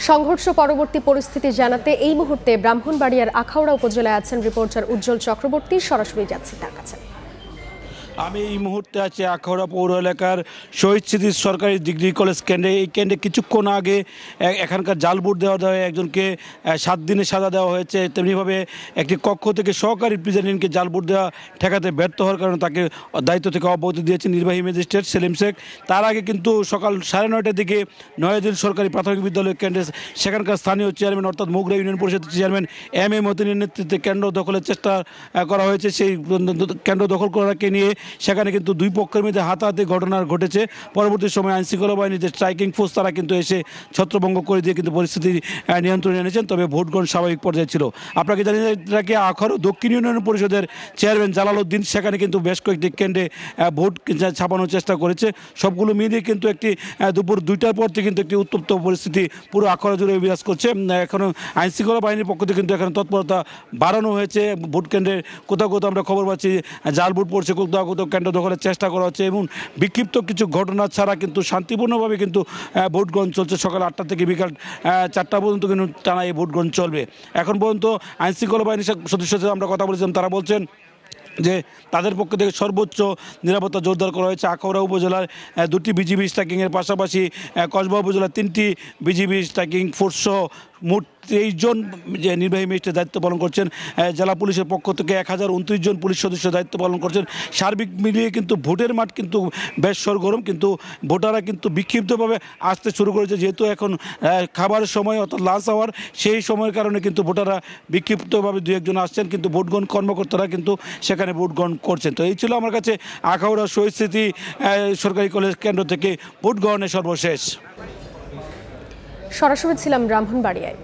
সংঘর্ষ পরবর্তী পরিস্থিতি জানাতে এই মুহূর্তে ব্রাহ্মণবাড়িয়ার আখাউড়া উপজেলায় আছেন রিপোর্টার উজ্জ্বল চক্রবর্তী। সরাসরি যাচ্ছি তার কাছে। আমি এই মুহূর্তে আছি আখাউড়া পৌর এলাকার শহীদ স্মৃতি সরকারি ডিগ্রি কলেজ কেন্দ্রে। এই কেন্দ্রে কিছুক্ষণ আগে এখানকার জাল ভোট দেওয়া একজনকে 7 দিনের সাজা দেওয়া হয়েছে। তেমনিভাবে একটি কক্ষ থেকে সহকারী প্রেসিডেন্টকে জাল ভোট দেওয়া ঠেকাতে ব্যর্থ হওয়ার কারণে তাকে দায়িত্ব থেকে অব্যাহতি দিয়েছে নির্বাহী ম্যাজিস্ট্রেট সেলিম শেখ। তার আগে কিন্তু সকাল 9:30টার দিকে নয়াদিল সরকারি প্রাথমিক বিদ্যালয় কেন্দ্রে সেখানকার স্থানীয় চেয়ারম্যান অর্থাৎ মুগরা ইউনিয়ন পরিষদের চেয়ারম্যান M.A. মতিনের নেতৃত্বে কেন্দ্র দখলের চেষ্টা করা হয়েছে। সেই কেন্দ্র দখল করাকে নিয়ে সেখানে কিন্তু দুই পক্ষের মধ্যে হাতাহাতি ঘটনা ঘটেছে। পরবর্তী সময় আইনশৃঙ্খলা বাহিনীর যে স্ট্রাইকিং ফোর্স তারা কিন্তু এসে ছত্রভঙ্গ করে দিয়ে কিন্তু পরিস্থিতি নিয়ন্ত্রণে এনেছেন। তবে ভোট গ্রহণ স্বাভাবিক পর্যায়ে ছিল। আপনাকে জানিয়ে রাখি, আখাউড়া দক্ষিণ ইউনিয়ন পরিষদের চেয়ারম্যান জালালউদ্দিন সেখানে কিন্তু বেশ কয়েকটি কেন্দ্রে ভোট ছাপানোর চেষ্টা করেছে। সবগুলো মিলিয়ে কিন্তু একটি দুপুর 2টার পর থেকে কিন্তু একটি উত্তপ্ত পরিস্থিতি পুরো আখাউড়া জুড়ে বিরাজ করছে। এখনও আইনশৃঙ্খলা বাহিনীর পক্ষ থেকে কিন্তু এখানে তৎপরতা বাড়ানো হয়েছে। ভোট কেন্দ্রের কোথাও কোথাও আমরা খবর পাচ্ছি জাল ভোট পড়ছে, কোথাও কোথাও কেন্দ্র দখলের চেষ্টা করা হচ্ছে এবং বিক্ষিপ্ত কিছু ঘটনা ছাড়া কিন্তু শান্তিপূর্ণভাবে কিন্তু ভোট গ্রহণ চলছে। সকাল 8টা থেকে বিকাল 4টা পর্যন্ত কিন্তু টানা এই ভোট গ্রহণ চলবে। এখন পর্যন্ত আইনশৃঙ্খলা বাহিনীর সদস্যদের সাথে আমরা কথা বলেছিলাম, তারা বলছেন যে তাদের পক্ষ থেকে সর্বোচ্চ নিরাপত্তা জোরদার করা হয়েছে। আখাউড়া উপজেলার 2টি বিজিবি স্ট্রাইকিংয়ের পাশাপাশি কসবা উপজেলার 3টি বিজিবি স্ট্রাইকিং ফোর্সসহ মোট 23 জন যে নির্বাহী ম্যাজিস্ট্রেট দায়িত্ব পালন করছেন। জেলা পুলিশের পক্ষ থেকে 1029 জন পুলিশ সদস্য দায়িত্ব পালন করছেন। সার্বিক মিলিয়ে কিন্তু ভোটের মাঠ কিন্তু বেশ সরগরম, কিন্তু ভোটাররা কিন্তু বিক্ষিপ্তভাবে আসতে শুরু করেছে। যেহেতু এখন খাবারের সময় অর্থাৎ লাঞ্চ আওয়ার, সেই সময়ের কারণে কিন্তু ভোটাররা বিক্ষিপ্তভাবে 2-1 জন আসছেন, কিন্তু ভোট গ্রহণ কর্মকর্তারা কিন্তু সেখানে ভোট গ্রহণ করছেন। তো এই ছিল আমার কাছে আখাউড়া শহীদ স্মৃতি সরকারি কলেজ কেন্দ্র থেকে ভোট গ্রহণের সর্বশেষ। সরাসরি ছিলাম ব্রাহ্মণবাড়িয়ায়।